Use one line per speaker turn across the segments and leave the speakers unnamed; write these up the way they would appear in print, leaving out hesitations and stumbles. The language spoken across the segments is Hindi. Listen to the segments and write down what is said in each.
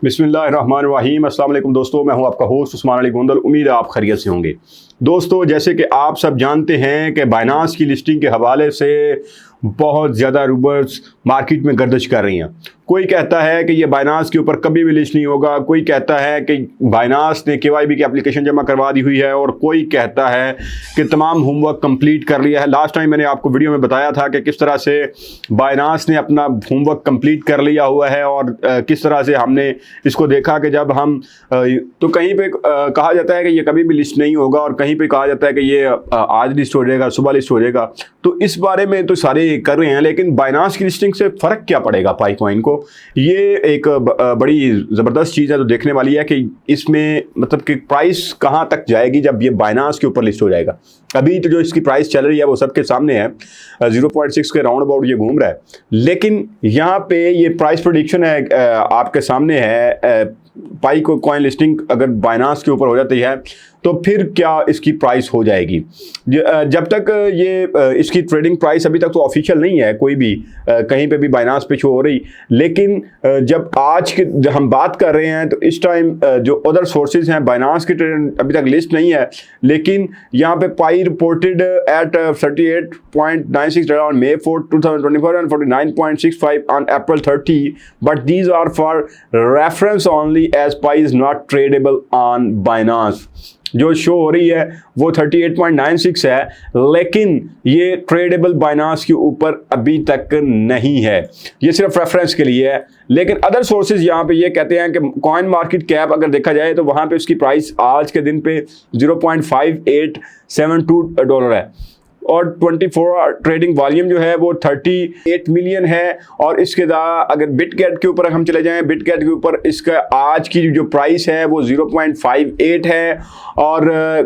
बिस्मिल्लाहिर्रहमानिर्रहीम। अस्सलाम वालेकुम दोस्तों, मैं हूं आपका होस्ट उस्मान अली गोंदल। उम्मीद है आप खैरियत से होंगे। दोस्तों, जैसे कि आप सब जानते हैं कि बाइनांस की लिस्टिंग के हवाले से बहुत ज़्यादा रूमर्स मार्केट में गर्दिश कर रही हैं। कोई कहता है कि ये बाइनांस के ऊपर कभी भी लिस्ट नहीं होगा, कोई कहता है कि बाइनांस ने KYB की एप्लीकेशन जमा करवा दी हुई है, और कोई कहता है कि तमाम होमवर्क कंप्लीट कर लिया है। लास्ट टाइम मैंने आपको वीडियो में बताया था कि किस तरह से बाइनांस ने अपना होमवर्क कंप्लीट कर लिया हुआ है, और किस तरह से हमने इसको देखा कि जब हम तो कहीं पे कहा जाता है कि ये कभी भी लिस्ट नहीं होगा, और कहीं पे कहा जाता है कि ये आज लिस्ट हो जाएगा, सुबह लिस्ट हो जाएगा। तो इस बारे में तो सारे कर रहे हैं, लेकिन बाइनांस की लिस्टिंग से फ़र्क क्या पड़ेगा पाईकॉइन को? ये एक बड़ी ज़बरदस्त चीज़ है जो देखने वाली है कि इसमें मतलब कि प्राइस कहाँ तक जाएगी जब ये बाइनांस के ऊपर लिस्ट हो जाएगा। अभी तो जो इसकी प्राइस चल रही है वो सबके सामने है, 0.6 के राउंड अबाउट ये घूम रहा है। लेकिन यहाँ पे ये प्राइस प्रेडिक्शन है आपके सामने है। पाईकॉइन लिस्टिंग अगर बाइनांस के ऊपर हो जाती है तो फिर क्या इसकी प्राइस हो जाएगी? जब तक ये इसकी ट्रेडिंग प्राइस अभी तक तो ऑफिशियल नहीं है, कोई भी कहीं पे भी बाइनांस पे शो हो रही। लेकिन जब आज के जब हम बात कर रहे हैं तो इस टाइम जो अदर सोर्सेज हैं, बाइनांस की ट्रेड अभी तक लिस्ट नहीं है, लेकिन यहाँ पे पाई reported eight 38.96 on May 4, 2024 and 49.65 on April 30, but these are for reference only as Pi is not tradable on Binance। जो शो हो रही है वो 38.96 है, लेकिन ये ट्रेडेबल बाइनांस के ऊपर अभी तक नहीं है। ये सिर्फ रेफरेंस के लिए है। लेकिन अदर सोर्सेज यहाँ पे ये कहते हैं कि कॉइन मार्केट कैप अगर देखा जाए तो वहाँ पे उसकी प्राइस आज के दिन पे 0.5872 डॉलर है, और 24 ट्रेडिंग वॉल्यूम जो है वो 38 मिलियन है। और इसके अगर बिटगेट के ऊपर हम चले जाएं, बिटगेट के ऊपर इसका आज की जो प्राइस है वो 0.58 है, और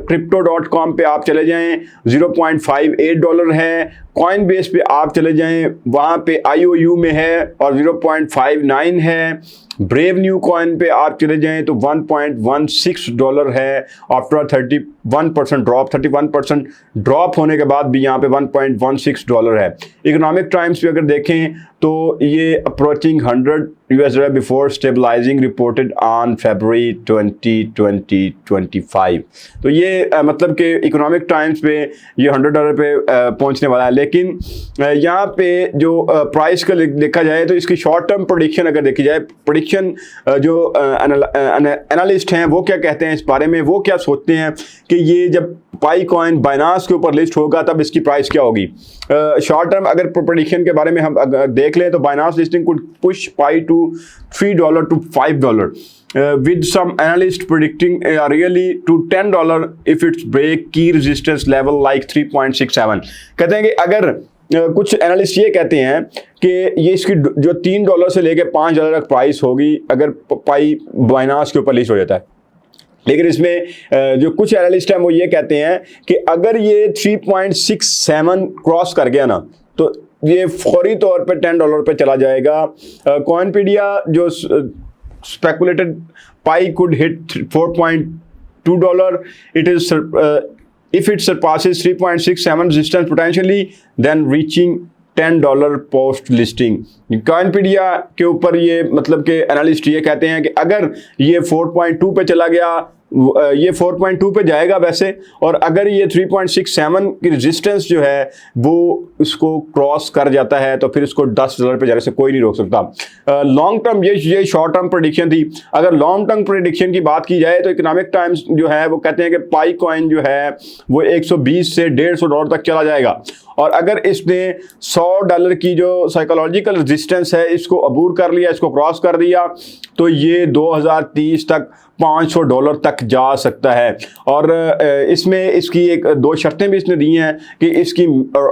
crypto.com पे आप चले जाएं 0.58 डॉलर है। कॉइन बेस पे आप चले जाएं, वहाँ पे IOU में है और 0.59 है। ब्रेव न्यू कॉइन पे आप चले जाएं तो 1.16 डॉलर है आफ्टर 31% ड्रॉप होने के बाद भी यहाँ पे 1.16 डॉलर है। इकोनॉमिक टाइम्स पे अगर देखें तो ये approaching $100 before stabilizing reported on February 2025। तो ये मतलब कि इकोनॉमिक टाइम्स पे ये $100 पे पहुंचने वाला है। लेकिन यहाँ पे जो प्राइस का देखा जाए तो इसकी शॉर्ट टर्म प्रेडिक्शन अगर देखी जाए, प्रेडिक्शन जो एनालिस्ट हैं वो क्या कहते हैं इस बारे में, वो क्या सोचते हैं कि ये जब पाईकॉइन बाइनांस के ऊपर लिस्ट होगा तब इसकी प्राइस क्या होगी। शॉर्ट टर्म अगर प्रेडिक्शन के बारे में हम देख लें तो Binance listing could push Pi to $3 to $5, with some analysts predicting really to $10 if it's break key resistance level like 3.67। कहते हैं कि अगर कुछ एनालिस्ट ये कहते हैं कि ये इसकी जो $3 से लेकर $5 तक प्राइस होगी अगर पाई बाइनांस के ऊपर लिस्ट हो जाता है। लेकिन इसमें जो कुछ एनालिस्ट हैं वो ये कहते हैं कि अगर ये 3.67 क्रॉस कर गया ना तो ये फौरी तौर पे $10 पे चला जाएगा। कॉइनपीडिया जो speculated Pi could hit $4.2, it is if it surpasses 3.67 resistance potentially then reaching $10 post listing. Coinpedia के ऊपर ये मतलब कि एनालिस्ट ये कहते हैं कि अगर ये 4.2 पे चला गया, ये 4.2 पे जाएगा वैसे, और अगर ये 3.67 की रेजिस्टेंस जो है वो इसको क्रॉस कर जाता है तो फिर इसको $10 पे जाने से कोई नहीं रोक सकता। लॉन्ग टर्म ये शॉर्ट टर्म प्रेडिक्शन थी। अगर लॉन्ग टर्म प्रेडिक्शन की बात की जाए तो इकोनॉमिक टाइम्स जो है वो कहते हैं कि पाईकॉइन जो है वो 120 से $150 तक चला जाएगा, और अगर इसने $100 की जो साइकोलॉजिकल रेजिस्टेंस है इसको अबूर कर लिया, इसको क्रॉस कर दिया, तो ये 2030 तक $500 तक जा सकता है। और इसमें इसकी दो शर्तें भी इसने दी हैं कि इसकी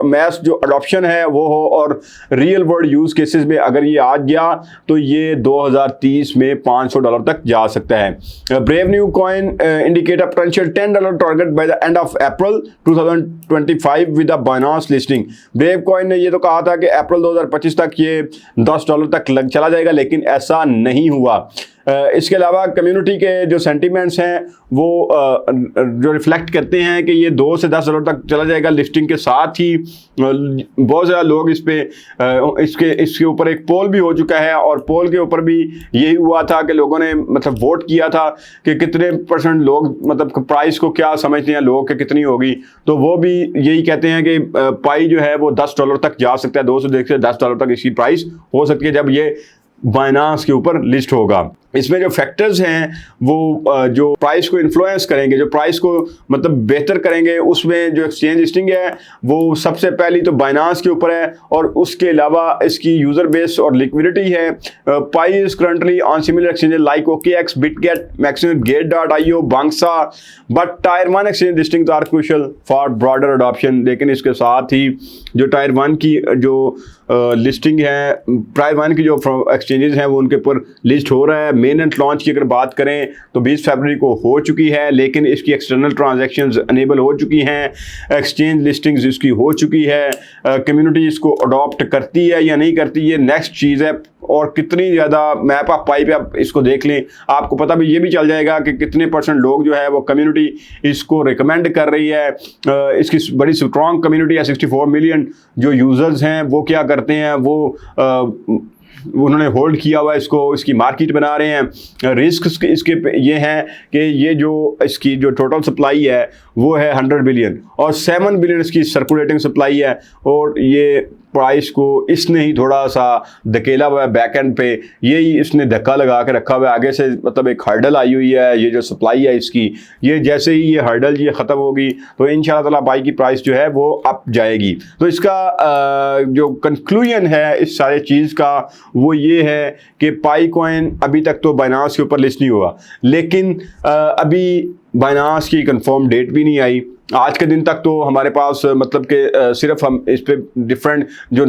मैस जो अडॉप्शन है वो हो, और रियल वर्ल्ड यूज़ केसेस में अगर ये आ गया तो ये 2030 में $500 तक जा सकता है। Brave new coin indicate a potential $10 target by the end of April 2025 with a Binance listing. Brave coin ने ये तो कहा था कि अप्रैल 2025 तक ये $10 तक चला जाएगा, लेकिन ऐसा नहीं हुआ। इसके अलावा कम्युनिटी के जो सेंटीमेंट्स हैं वो जो रिफ्लेक्ट करते हैं कि ये $2 से $10 तक चला जाएगा लिस्टिंग के साथ ही। बहुत ज़्यादा लोग इसके ऊपर एक पोल भी हो चुका है और पोल के ऊपर भी यही हुआ था कि लोगों ने मतलब वोट किया था कि कितने % लोग मतलब प्राइस को क्या समझते हैं लोग कि कितनी होगी। तो वो भी यही कहते हैं कि पाई जो है वो $10 तक जा सकता है, 2 से $10 तक इसकी प्राइस हो सकती है जब ये बाइनांस के ऊपर लिस्ट होगा। इसमें जो फैक्टर्स हैं वो जो प्राइस को इन्फ्लुएंस करेंगे, जो प्राइस को मतलब बेहतर करेंगे, उसमें जो एक्सचेंज लिस्टिंग है वो सबसे पहली तो बाइनांस के ऊपर है और उसके अलावा इसकी यूज़र बेस और लिक्विडिटी है। Pi is currently on similar exchange like OKX, Bitget, maximum, गेट.io, बांग्सा, but tier 1 exchange listings are crucial for broader adoption. लेकिन इसके साथ ही जो टायर 1 की जो लिस्टिंग है, टायर 1 की जो एक्सचेंजेस हैं वो उनके ऊपर लिस्ट हो रहा है। मेन एंड लॉन्च की अगर बात करें तो 20 फरवरी को हो चुकी है, लेकिन इसकी एक्सटर्नल ट्रांजैक्शंस अनेबल हो चुकी हैं, एक्सचेंज लिस्टिंग्स इसकी हो चुकी है। कम्युनिटी इसको अडॉप्ट करती है या नहीं करती, ये नेक्स्ट चीज़ है। और कितनी ज़्यादा मैप ऑफ पाई पे आप इसको देख लें, आपको पता भी ये भी चल जाएगा कि कितने % लोग जो है वो कम्युनिटी इसको रिकमेंड कर रही है। इसकी बड़ी स्ट्रॉन्ग कम्युनिटी है, 64 मिलियन जो यूज़र्स हैं वो क्या करते हैं, वो उन्होंने होल्ड किया हुआ है इसको, इसकी मार्केट बना रहे हैं। रिस्क इसके ये हैं कि ये जो इसकी जो टोटल सप्लाई है वो है 100 बिलियन और 7 बिलियन इसकी सर्कुलेटिंग सप्लाई है। और ये प्राइस को इसने ही थोड़ा सा धकेला हुआ है बैक एंड पे, यही इसने धक्का लगा के रखा हुआ है। आगे से मतलब एक हर्डल आई हुई है, ये जो सप्लाई है इसकी, ये जैसे ही ये हर्डल ये ख़त्म होगी तो इंशाल्लाह ताला पाई की प्राइस जो है वो अप जाएगी। तो इसका जो कंक्लूजन है इस सारे चीज़ का वो ये है कि पाई कॉइन अभी तक तो बाइनांस के ऊपर लिस्ट नहीं हुआ, लेकिन अभी बाइनांस की कंफर्म डेट भी नहीं आई। आज के दिन तक तो हमारे पास मतलब कि सिर्फ हम इस पे डिफरेंट जो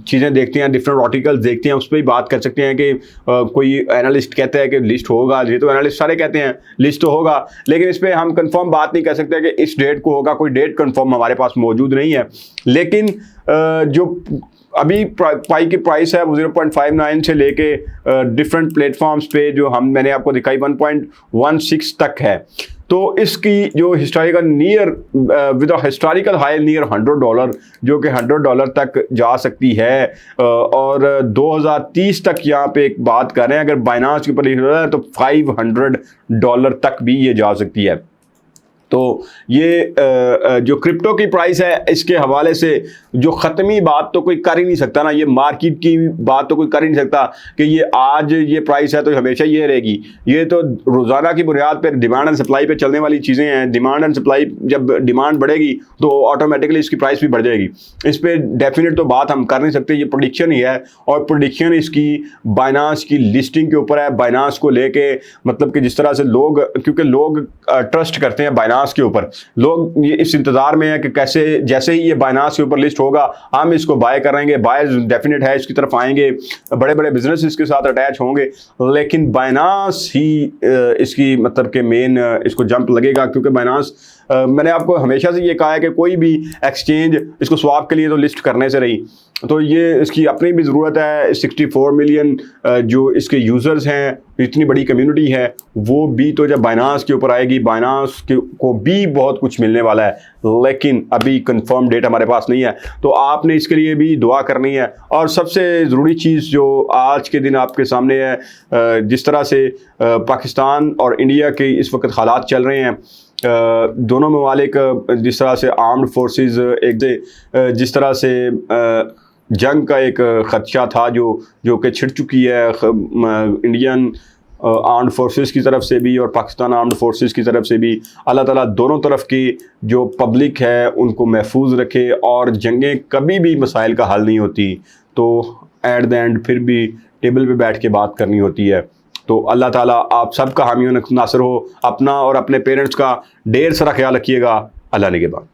चीज़ें देखते हैं, डिफरेंट आर्टिकल्स देखते हैं, उस पर ही बात कर सकते हैं कि कोई एनालिस्ट कहता है कि लिस्ट होगा, ये तो एनालिस्ट सारे कहते हैं लिस्ट तो होगा, लेकिन इस पर हम कंफर्म बात नहीं कर सकते कि इस डेट को होगा। कोई डेट कंफर्म हमारे पास मौजूद नहीं है। लेकिन जो अभी पाई की प्राइस है वो 0.59 से लेके डिफरेंट प्लेटफॉर्म्स पे जो मैंने आपको दिखाई 1.16 तक है। तो इसकी जो historical near with historical high near $100 जो कि $100 तक जा सकती है और 2030 तक यहाँ पे एक बात कर रहे हैं, अगर बाइनांस के ऊपर लिख रहा है तो $500 तक भी ये जा सकती है। तो ये जो क्रिप्टो की प्राइस है इसके हवाले से जो ख़त्मी बात तो कोई कर ही नहीं सकता ना, ये मार्केट की बात तो कोई कर ही नहीं सकता कि ये आज ये प्राइस है तो हमेशा ये रहेगी। ये तो रोज़ाना की बुनियाद पर डिमांड एंड सप्लाई पे चलने वाली चीज़ें हैं। डिमांड एंड सप्लाई, जब डिमांड बढ़ेगी तो ऑटोमेटिकली इसकी प्राइस भी बढ़ जाएगी। इस पर डेफिनेट तो बात हम कर नहीं सकते, ये प्रेडिक्शन ही है और प्रेडिक्शन इसकी बाइनांस की लिस्टिंग के ऊपर है। बाइनांस को लेके मतलब कि जिस तरह से लोग, क्योंकि लोग ट्रस्ट करते हैं बाइनांस के ऊपर, लोग ये इस इंतजार में है कि कैसे जैसे ही ये बाइनांस के ऊपर लिस्ट होगा हम इसको बाय करेंगे। बायर्स डेफिनेट है इसकी तरफ आएंगे, बड़े बड़े बिजनेस इसके साथ अटैच होंगे, लेकिन बाइनांस ही इसकी मतलब के मेन इसको जंप लगेगा। क्योंकि बाइनांस मैंने आपको हमेशा से ये कहा है कि कोई भी एक्सचेंज इसको स्वाप के लिए तो लिस्ट करने से रही, तो ये इसकी अपनी भी ज़रूरत है। 64 मिलियन जो इसके यूज़र्स हैं, इतनी बड़ी कम्युनिटी है, वो भी तो जब बाइनांस के ऊपर आएगी, बाइनांस को भी बहुत कुछ मिलने वाला है, लेकिन अभी कंफर्म डेट हमारे पास नहीं है। तो आपने इसके लिए भी दुआ करनी है। और सबसे ज़रूरी चीज़ जो आज के दिन आपके सामने है, जिस तरह से पाकिस्तान और इंडिया के इस वक्त हालात चल रहे हैं, दोनों ममालिक जिस तरह से आर्म्ड फोर्सेस एक से जिस तरह से जंग का एक ख़दशा था जो कि छिड़ चुकी है इंडियन आर्म्ड फोर्सेस की तरफ से भी और पाकिस्तान आर्म्ड फोर्सेस की तरफ से भी। अल्लाह ताला दोनों तरफ की जो पब्लिक है उनको महफूज रखे। और जंगें कभी भी मसाइल का हल नहीं होती, तो एट द एंड फिर भी टेबल पे बैठ के बात करनी होती है। तो अल्लाह ताला आप सबका हामी नासिर हो। अपना और अपने पेरेंट्स का ढेर सारा ख्याल रखिएगा। अल्लाह ने के बाद।